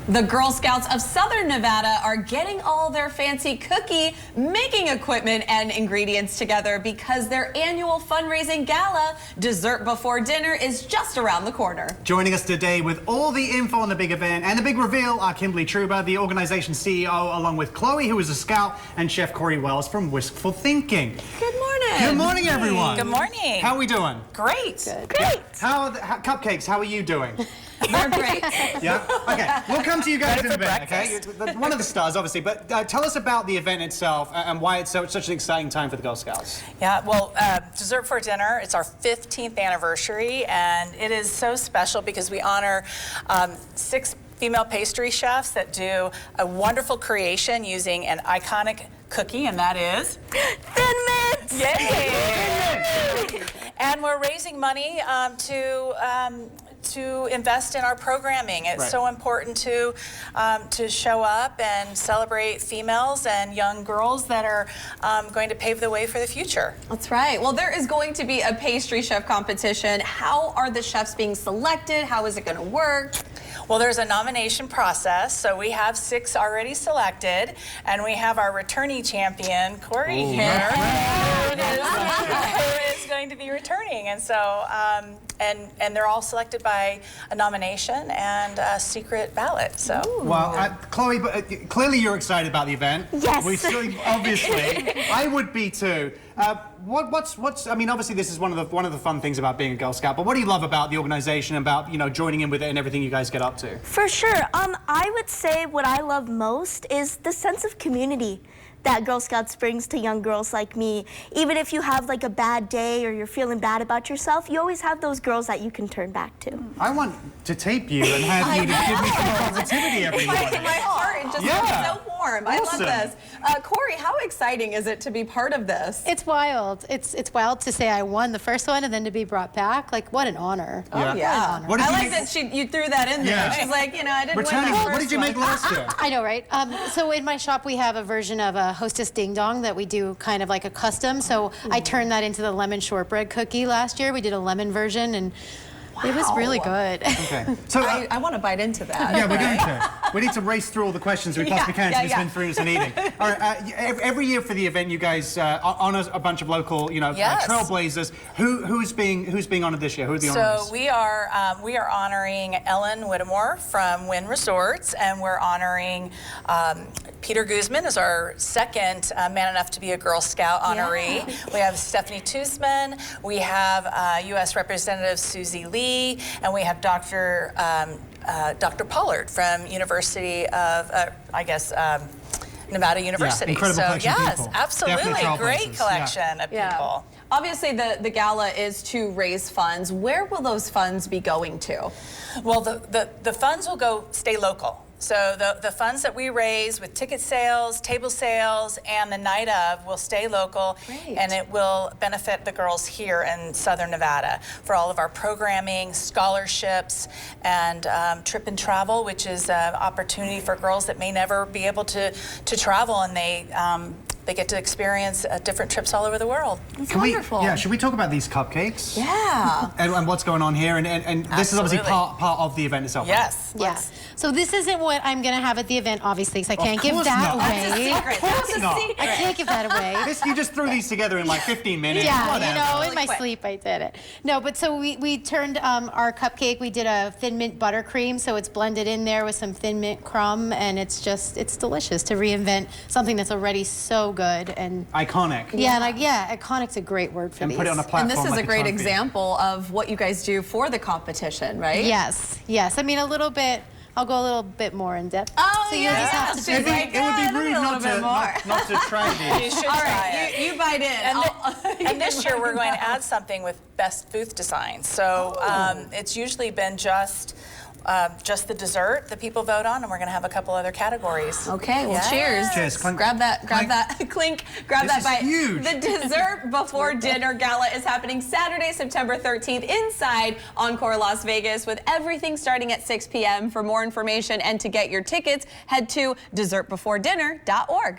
The Girl Scouts of Southern Nevada are getting all their fancy cookie making equipment and ingredients together because their annual fundraising gala, Dessert Before Dinner, is just around the corner. Joining us today with all the info on the big event and the big reveal are Kimberly Truba, the organization's CEO, along with Chloe, who is a scout, and Chef Corey Wells from Wistful Thinking. Good morning. Good morning, everyone. Good morning. How are we doing? Great. Good. Great. How are the cupcakes? How are you doing? They're great. Yeah? Okay, we'll come to you guys in a bit, breakfast. okay? One of the stars, obviously, but tell us about the event itself and why it's such an exciting time for the Girl Scouts. Yeah, well, Dessert for Dinner, it's our 15th anniversary, and it is so special because we honor 6 female pastry chefs that do a wonderful creation using an iconic cookie, and that is Thin Mints! Yay! And we're raising money to invest in our programming. It's so important to show up and celebrate females and young girls that are going to pave the way for the future. That's right. Well, there is going to be a pastry chef competition. How are the chefs being selected? How is it going to work? Well, there's a nomination process, so we have 6 already selected, and we have our returning champion, Corey, here, who is going to be returning. And so, and they're all selected by a nomination and a secret ballot. So, well, Chloe, clearly you're excited about the event. Yes. Obviously, I would be too. What's? I mean, obviously, this is one of the fun things about being a Girl Scout. But what do you love about the organization, about joining in with it and everything you guys get up to? For sure. I would say what I love most is the sense of community that Girl Scouts brings to young girls like me. Even if you have like a bad day or you're feeling bad about yourself, you always have those girls that you can turn back to. I want to tape you and have you to give me some positivity every morning. My heart just feels so warm. Awesome. I love this. Corey, how exciting is it to be part of this? It's wild. It's wild to say I won the first one and then to be brought back. Like, what an honor. Oh, yeah. What I like that you threw that in there. Yeah. She's like, I didn't win Returning. the first What did you make last year? I know, right? So in my shop, we have a version of a Hostess Ding Dong that we do kind of like a custom. So I turned that into the lemon shortbread cookie last year. We did a lemon version, and it was really good. Okay. So I want to bite into that. yeah, we're going to. We need to race through all the questions we possibly can to spend 3 minutes in eating. All right, every year for the event, you guys honor a bunch of local, trailblazers. Who's being honored this year? Who are the honors? So we are honoring Ellen Whittemore from Wynn Resorts, and we're honoring Peter Guzman as our second man enough to be a Girl Scout honoree. We have Stephanie Tusman. We have U.S. Representative Susie Lee, and we have Dr. Pollard from University of, Nevada University. Yeah, incredible collection of people. Absolutely, great collection of people. Obviously, the gala is to raise funds. Where will those funds be going to? Well, the funds will stay local. So the funds that we raise with ticket sales, table sales, and the night of will stay local. Great. And it will benefit the girls here in Southern Nevada for all of our programming, scholarships, and trip and travel, which is an opportunity for girls that may never be able to travel, and they get to experience different trips all over the world. It's wonderful. Should we talk about these cupcakes? Yeah. And what's going on here? And this is obviously part of the event itself. Yes. Yeah. So this isn't what I'm going to have at the event, obviously, because I can't give that away. That's a not. secret. I can't give that away. You just threw these together in like 15 minutes. Yeah, Whatever. in my sleep I did it. No, but so we turned our cupcake, we did a thin mint buttercream, so it's blended in there with some thin mint crumb, and it's delicious to reinvent something that's already so good and iconic. Yeah, iconic's a great word for and these. put it on a platform. And this is like a great trophy. example of what you guys do for the competition, right? Yes. I mean, I'll go a little bit more in depth. Oh, so yeah. You'll just have to It would be rude not to try these. You should All try right, it. you bite in. And this year we're going to add something with best booth design. So it's usually been just the dessert that people vote on, and we're going to have a couple other categories. Okay, well, cheers. Cheers. Clink. Grab that, clink, grab This that is bite. huge. The Dessert Before Dinner Gala is happening Saturday, September 13th inside Encore Las Vegas, with everything starting at 6 p.m. For more information and to get your tickets, head to dessertbeforedinner.org.